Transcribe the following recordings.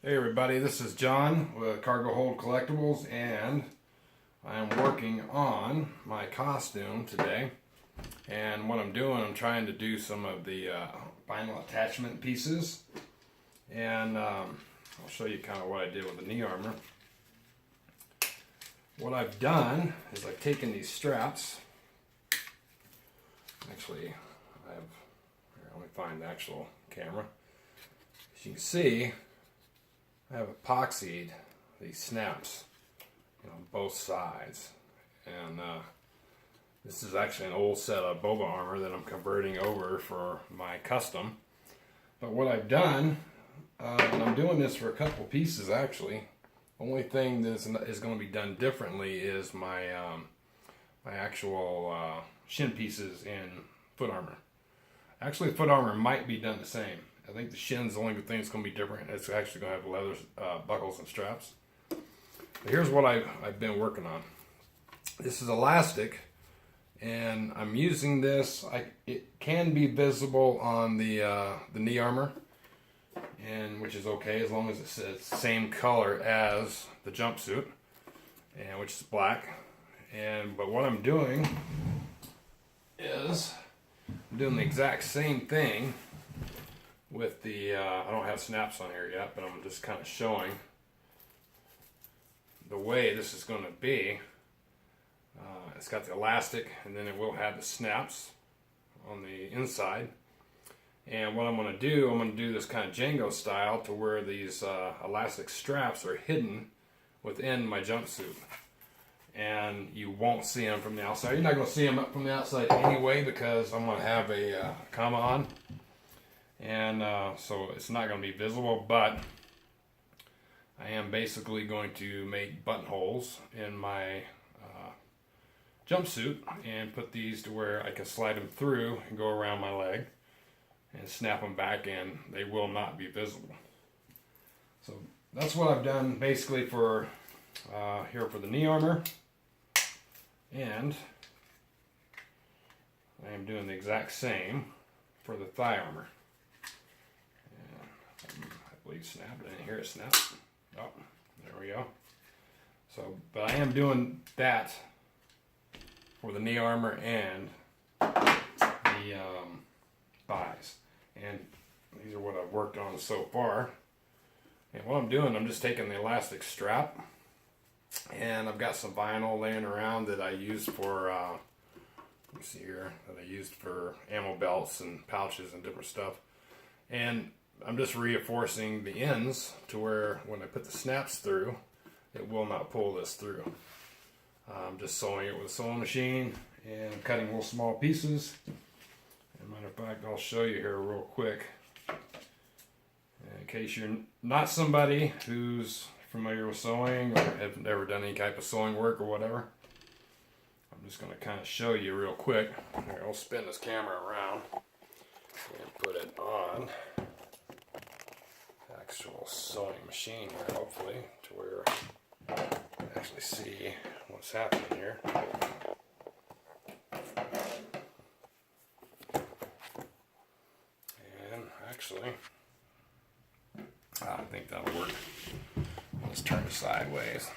Hey everybody, this is John with Cargo Hold Collectibles, and I am working on my costume today. And what I'm doing, I'm trying to do some of the vinyl attachment pieces, and I'll show you kind of what I did with the knee armor. What I've done is I've taken these straps. Actually, let me find the actual camera. As you can see, I have epoxied these snaps, on both sides, and this is actually an old set of boba armor that I'm converting over for my custom. But what I've done, and I'm doing this for a couple pieces actually. Only thing that is going to be done differently is my my actual shin pieces in foot armor. Actually, foot armor might be done the same. I think the shin's the only thing that's going to be different. It's actually going to have leather buckles and straps. But here's what I've been working on. This is elastic, and I'm using this. It can be visible on the knee armor, and which is okay as long as it's the same color as the jumpsuit, and which is black. But what I'm doing is I'm doing the exact same thing with the, I don't have snaps on here yet, but I'm just kind of showing the way this is going to be. It's got the elastic, and then it will have the snaps on the inside. And what I'm going to do this kind of Django style to where these elastic straps are hidden within my jumpsuit. And you won't see them from the outside. You're not going to see them from the outside anyway because I'm going to have a comma on. And so it's not going to be visible, but I am basically going to make buttonholes in my jumpsuit and put these to where I can slide them through and go around my leg and snap them back, and they will not be visible. So that's what I've done basically for here for the knee armor, and I am doing the exact same for the thigh armor. I believe snapped. I didn't hear it snap. Oh, there we go. So, but I am doing that for the knee armor and the thighs. And these are what I've worked on so far. And what I'm doing, I'm just taking the elastic strap, and I've got some vinyl laying around that I used for, let me see here, that I used for ammo belts and pouches and different stuff. And I'm just reinforcing the ends to where when I put the snaps through, it will not pull this through. I'm just sewing it with a sewing machine and cutting little small pieces. As a matter of fact, I'll show you here real quick. In case you're not somebody who's familiar with sewing or have never done any type of sewing work or whatever, I'm just going to kind of show you real quick. Here, I'll spin this camera around and put it on actual sewing machine here, hopefully, to where you can actually see what's happening here. And actually, I think that'll work. Let's turn it sideways.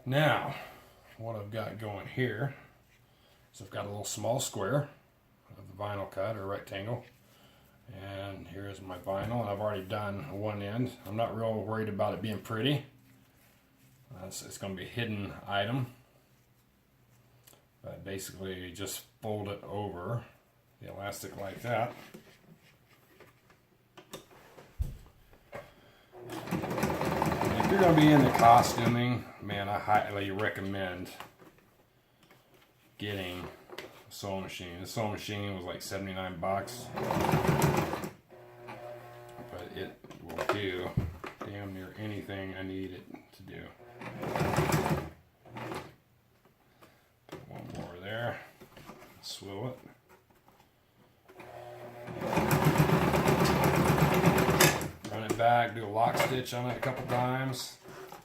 Now, what I've got going here is I've got a little small square of the vinyl cut or rectangle. And here's my vinyl, and I've already done one end. I'm not real worried about it being pretty. It's going to be a hidden item. But basically, you just fold it over the elastic like that. And if you're going to be into costuming, man, I highly recommend getting sewing machine. The sewing machine was like 79 bucks, but it will do damn near anything I need it to do. Put one more there, swivel it. Run it back, do a lock stitch on it a couple times.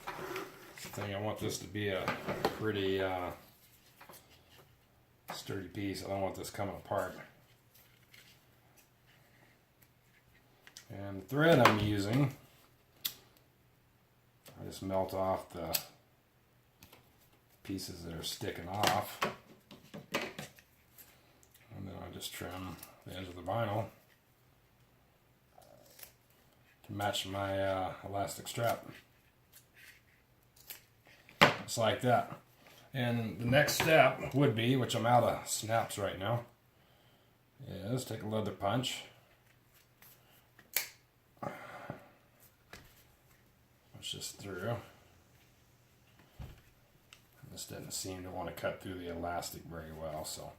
I think I want this to be a pretty sturdy piece. I don't want this coming apart. And the thread I'm using just melt off the pieces that are sticking off. And then I just trim the edge of the vinyl to match my elastic strap. Just like that. And the next step would be, which I'm out of snaps right now, is take a leather punch. Push this through. This didn't seem to want to cut through the elastic very well, so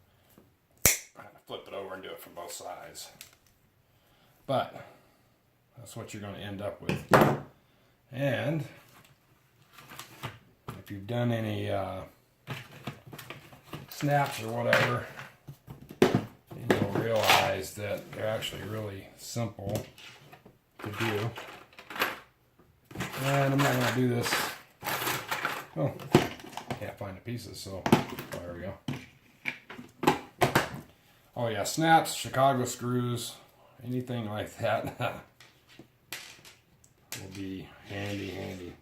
I had to flip it over and do it from both sides. But that's what you're going to end up with. And if you've done any snaps or whatever, you'll realize that they're actually really simple to do. And I'm not going to do this. Oh, can't find the pieces, so there we go. Oh yeah, snaps, Chicago screws, anything like that will be handy.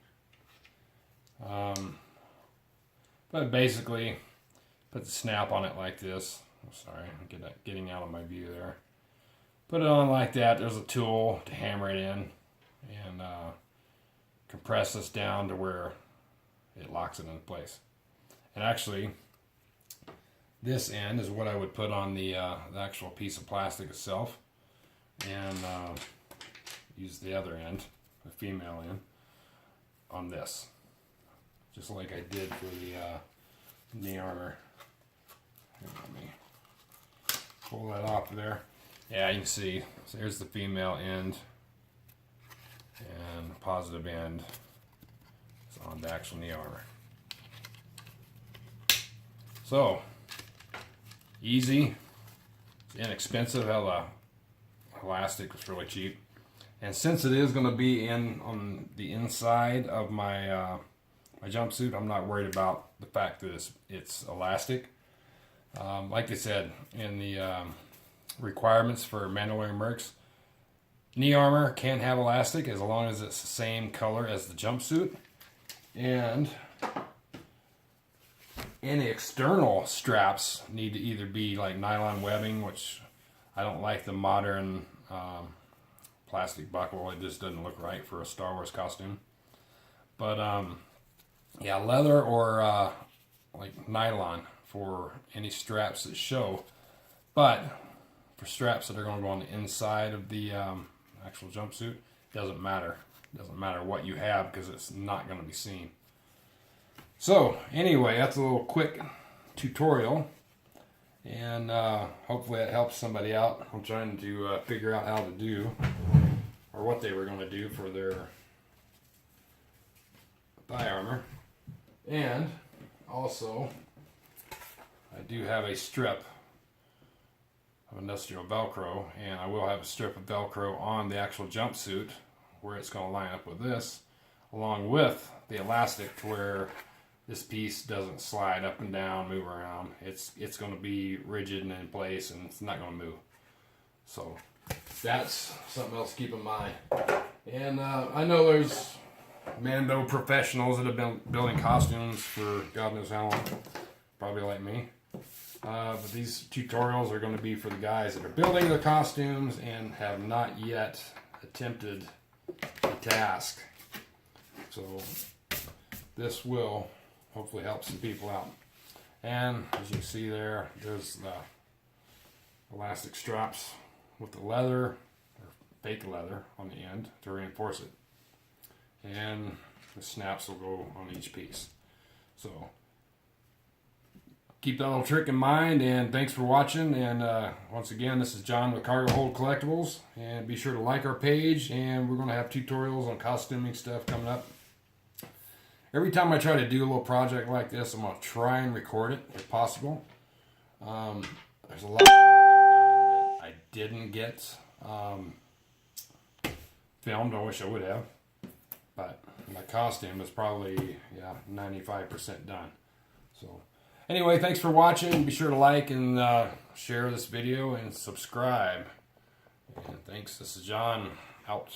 But basically, put the snap on it like this. Oh, sorry, I'm getting out of my view there. Put it on like that. There's a tool to hammer it in and compress this down to where it locks it in place. And actually, this end is what I would put on the actual piece of plastic itself, and use the other end, the female end, on this, just like I did for the knee armor. Here, let me pull that off there. Yeah, you can see. So here's the female end, and the positive end is on the actual knee armor. So easy, it's inexpensive. How the elastic was really cheap, and since it is going to be on the inside of my my jumpsuit, I'm not worried about the fact that it's elastic. Like I said in the requirements for Mandalorian mercs, knee armor can have elastic as long as it's the same color as the jumpsuit, and any external straps need to either be like nylon webbing, which I don't like the modern plastic buckle. It just doesn't look right for a Star Wars costume. But yeah, leather or like nylon for any straps that show. But for straps that are going to go on the inside of the actual jumpsuit, doesn't matter. Doesn't matter what you have, because it's not going to be seen. So anyway, that's a little quick tutorial, and hopefully that helps somebody out. I'm trying to figure out how to do, or what they were going to do for their thigh armor. And also, I do have a strip of industrial Velcro, and I will have a strip of Velcro on the actual jumpsuit where it's going to line up with this, along with the elastic, to where this piece doesn't slide up and down, move around. It's going to be rigid and in place, and it's not going to move. So that's something else to keep in mind. And I know there's Mando professionals that have been building costumes for God knows how long, probably like me. But these tutorials are going to be for the guys that are building the costumes and have not yet attempted the task. So this will hopefully help some people out. And as you can see there, there's the elastic straps with the leather, or fake leather, on the end to reinforce it. And the snaps will go on each piece. So keep that little trick in mind, and thanks for watching. And once again, this is John with Cargo Hold Collectibles, and be sure to like our page, and we're going to have tutorials on costuming stuff coming up. Every time I try to do a little project like this, I'm going to try and record it if possible. There's a lot that I didn't get filmed. I wish I would have, but my costume is probably 95% done. So anyway, thanks for watching. Be sure to like and share this video and subscribe. And thanks. This is John, out.